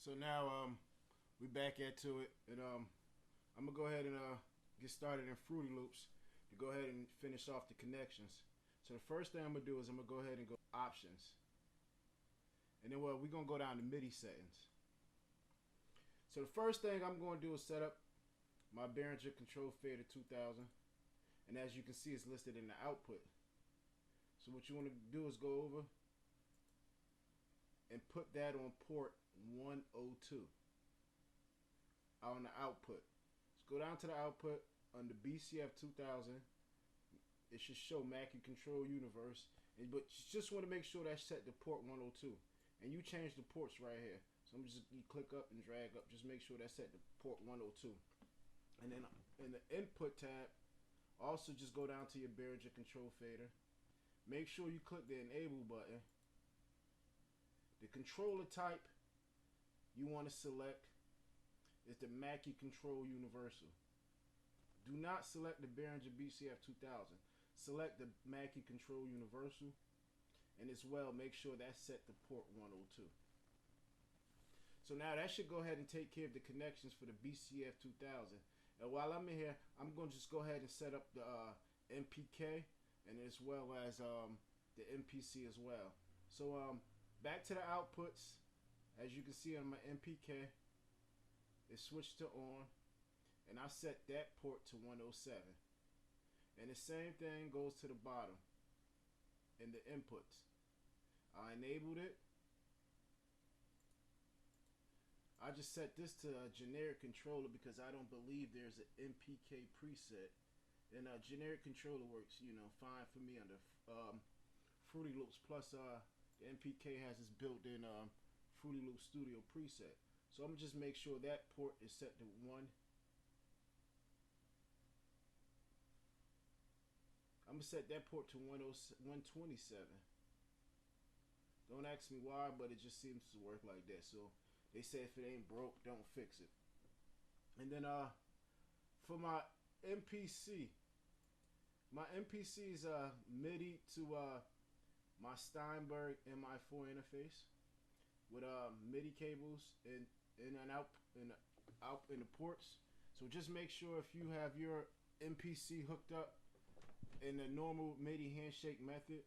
So now we back into it, and I'm gonna go ahead and get started in Fruity Loops to go ahead and finish off the connections. So the first thing I'm gonna do is I'm gonna go ahead and go options, and then we're gonna go down to MIDI settings. So the first thing I'm going to do is set up my Behringer Control Fader 2000, and as you can see, it's listed in the output. So what you want to do is go over and put that on port 102 on the output. Let's go down to the output under BCF 2000. It should show Mackie Control Universe, but you just want to make sure that's set to port 102, and you change the ports right here. So I'm just, you click up and drag up, just make sure that's set to port 102. And then in the input tab, also just go down to your Behringer Control Fader. Make sure you click the enable button. The controller type you want to select is the Mackie Control Universal. Do not select the Behringer BCF 2000. Select the Mackie Control Universal, and as well make sure that's set to port 102. So now that should go ahead and take care of the connections for the BCF 2000. And while I'm in here, I'm going to just go ahead and set up the MPK, and as well as the MPC as well. So back to the outputs. As you can see on my MPK, it switched to on, and I set that port to 107. And the same thing goes to the bottom in the inputs. I enabled it. I just set this to a generic controller because I don't believe there's an MPK preset. And a generic controller works, you know, fine for me under Fruity Loops. Plus, the MPK has this built-in Fruity Loops Studio preset. So I'm gonna just make sure that port is set to 1. I'm gonna set that port to 127. Don't ask me why, but it just seems to work like that. So they say if it ain't broke, don't fix it. And then for my MPC is MIDI to my Steinberg MI4 interface with MIDI cables in and out in the ports. So just make sure if you have your MPC hooked up in the normal MIDI handshake method,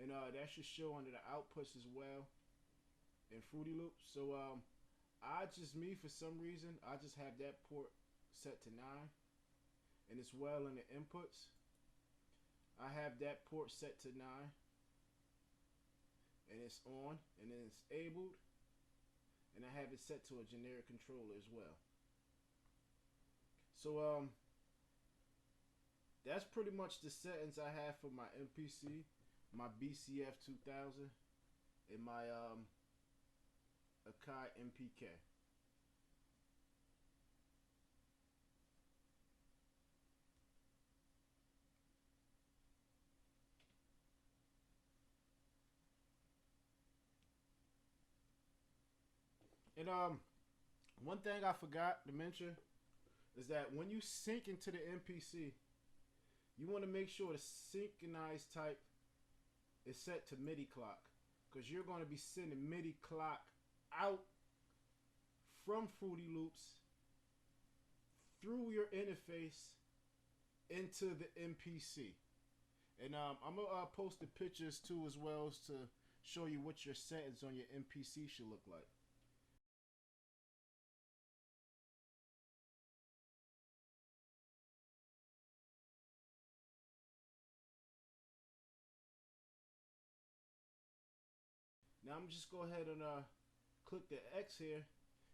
and that should show under the outputs as well in Fruity Loops. So for some reason, I just have that port set to 9, and as well in the inputs, I have that port set to 9, and it's on, and then it's enabled, and I have it set to a generic controller as well. So that's pretty much the settings I have for my MPC, my BCF 2000, and my Akai MPK. And one thing I forgot to mention is that when you sync into the MPC, you want to make sure the synchronized type is set to MIDI clock, because you're going to be sending MIDI clock out from Fruity Loops through your interface into the MPC. And I'm gonna post the pictures too as well as to show you what your settings on your MPC should look like. Now I'm just go ahead and click the X here,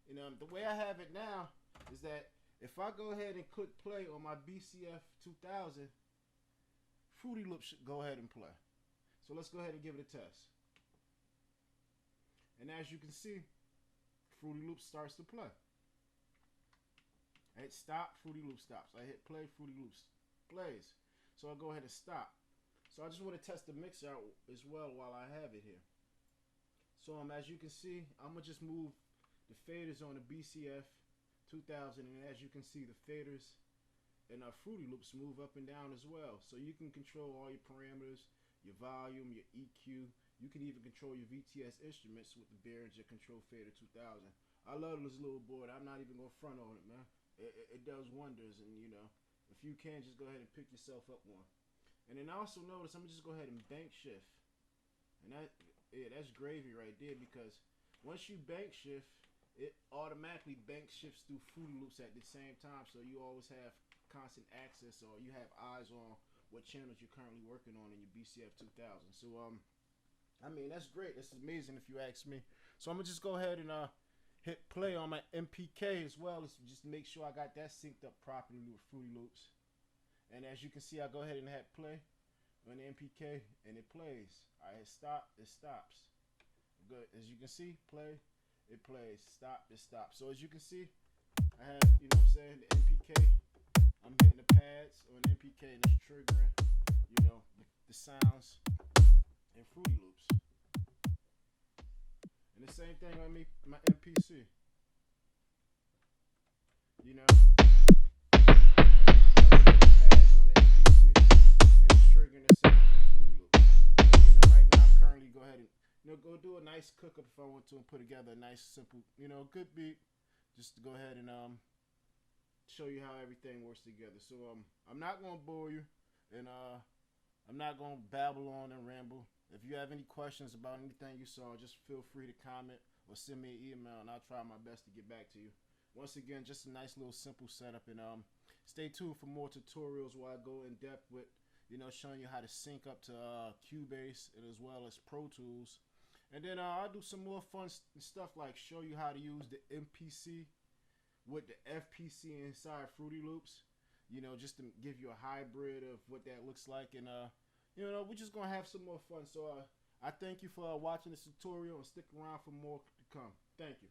and the way I have it now is that if I go ahead and click play on my BCF 2000, Fruity Loops should go ahead and play. So let's go ahead and give it a test. And as you can see, Fruity Loops starts to play. I hit stop, Fruity Loops stops. I hit play, Fruity Loops plays. So I'll go ahead and stop. So I just want to test the mix out as well while I have it here. So as you can see, I'm gonna just move the faders on the BCF 2000, and as you can see, the faders and Fruity Loops move up and down as well. So you can control all your parameters, your volume, your EQ, You can even control your VTS instruments with the Behringer Control Fader 2000. I love this little board. I'm not even gonna front on it, man. It does wonders, and you know, if you can, just go ahead and pick yourself up one. And then I also notice I'm gonna just go ahead and bank shift, and that's gravy right there, because once you bank shift, it automatically bank shifts through Fruity Loops at the same time, so you always have constant access, or you have eyes on what channels you're currently working on in your BCF 2000. So I mean, that's great. That's amazing if you ask me. So I'm gonna just go ahead and hit play on my MPK as well, as just make sure I got that synced up properly with Fruity Loops. And as you can see, I go ahead and hit play on the MPK, and it plays. I hit stop, it stops. Good. As you can see, play, it plays. Stop, it stops. So as you can see, I have, you know what I'm saying, the MPK. I'm hitting the pads on the MPK, and it's triggering, you know, the sounds in Fruity Loops. And the same thing on me, my MPC. You know, pads on the MPC, and it's triggering the sounds in Fruity Loops. So, you know, right now I'm currently go ahead and, you know, go do a nice cook up if I want to, and put together a nice simple, you know, good beat, just to go ahead and show you how everything works together. So I'm not gonna bore you, and I'm not gonna babble on and ramble. If you have any questions about anything you saw, just feel free to comment or send me an email, and I'll try my best to get back to you. Once again, just a nice little simple setup, and stay tuned for more tutorials where I go in depth with, you know, showing you how to sync up to Cubase, and as well as Pro Tools. And then I'll do some more fun stuff, like show you how to use the MPC with the FPC inside Fruity Loops, you know, just to give you a hybrid of what that looks like. And you know, we're just gonna have some more fun. So I thank you for watching this tutorial, and stick around for more to come. Thank you.